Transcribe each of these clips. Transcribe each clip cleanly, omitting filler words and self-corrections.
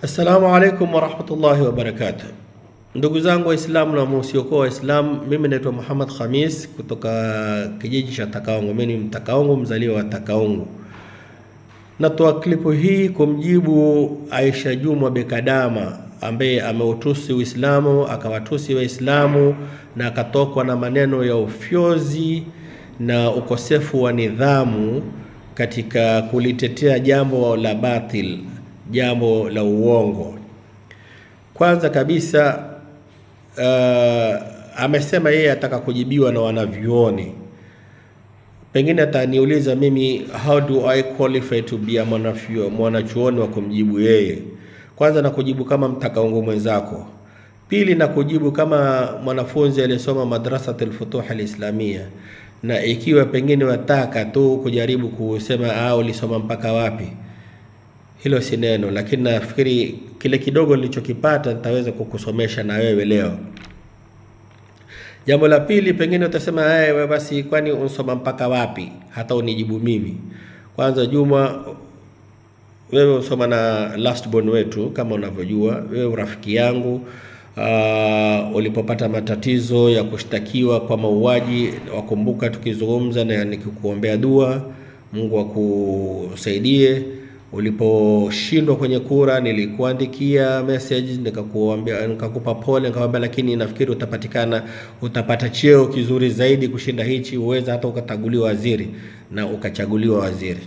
Assalamu alaikum wa rahmatullahi wa barakatuh. Ndugu zangu Waislamu na msiokuwa Waislamu, mimi naitwa Muhammad Khamis kutoka kijiji cha Takaungu. Mimi ni Mtakaungu, mzaliwa wa Takaungu. Natoa klipu hii kumjibu Aisha Jumwa Bekadama ambaye ameutusi Uislamu, akawatusi Waislamu na akatokwa na maneno ya ufyozi na ukosefu wa nidhamu katika kulitetea jambo la batil, jambo la uongo. Kwanza kabisa amesema yeye ataka kujibiwa na wanavyuoni. Pengine ataniuliza mimi, how do I qualify to be a mwanachuoni wa kumjibu yeye? Kwanza na kujibu kama Mtakaungu mwenzako. Pili na kujibu kama mwanafunzi aliyesoma Madrasatul Futuh al-Islamia. Na ikiwa pengine wataka tu kujaribu kusema ulisoma mpaka wapi, hilo si neno, lakini nafikiri kile kidogo nilichokipata nitaweza kukusomesha na wewe leo. Jambo la pili, pengine utasema wewe basi kwani unsoma mpaka wapi hata unijibu mimi. Kwanza Juma, wewe usoma na last born wetu kama unavyojua, wewe rafiki yangu. Ulipopata matatizo ya kushtakiwa kwa mauaji, wakumbuka tukizungumza na nikikuombea dua Mungu akusaidie. Uliposhindwa kwenye kura nilikuandikia message nikakuambia, nikakupa pole, nikamwambia lakini nafikiri utapata cheo kizuri zaidi kushinda hichi, uweza hata ukataguliwa waziri, na ukachaguliwa waziri.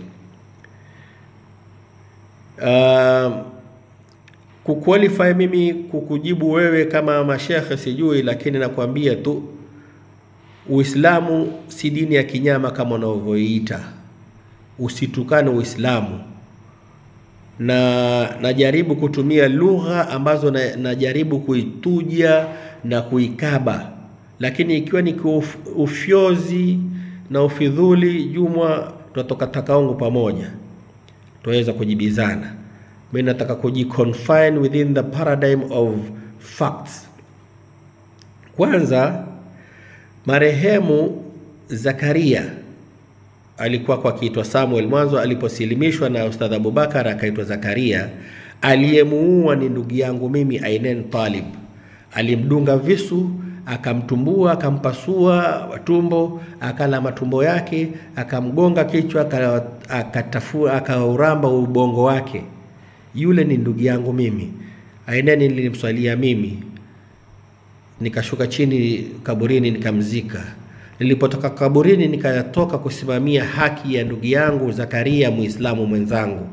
Kuqualify mimi kukujibu wewe kama mashekhe sijui, lakini nakwambia tu Uislamu si dini ya kinyama kama unavyoiita. Usitukane Uislamu. Na najaribu kutumia lugha ambazo najaribu kuituja na kuikaba, lakini ikiwa ni ufyozi na ufidhuli, Jumwa, tutatoka Takaungu pamoja, tuweza kujibizana. Mimi nataka kujiconfine within the paradigm of facts. Kwanza, marehemu Zakaria alikuwa kwa kiitwa Samuel. Mwanzo aliposilimishwa na Ustadh Abubakar akaitwa Zakaria. Aliyemuua ni ndugu yangu mimi Ainen Talib. Alimdunga visu, akamtumbua, akampasua tumbo, akala matumbo yake, akamgonga kichwa, akatafua, akauramba ubongo wake. Yule ni ndugu yangu mimi. Ainen nilimswalia mimi, nikashuka chini kaburini nikamzika. Nilipotoka kaburini nikatoka kusimamia haki ya ndugu yangu Zakaria Muislamu mwenzangu.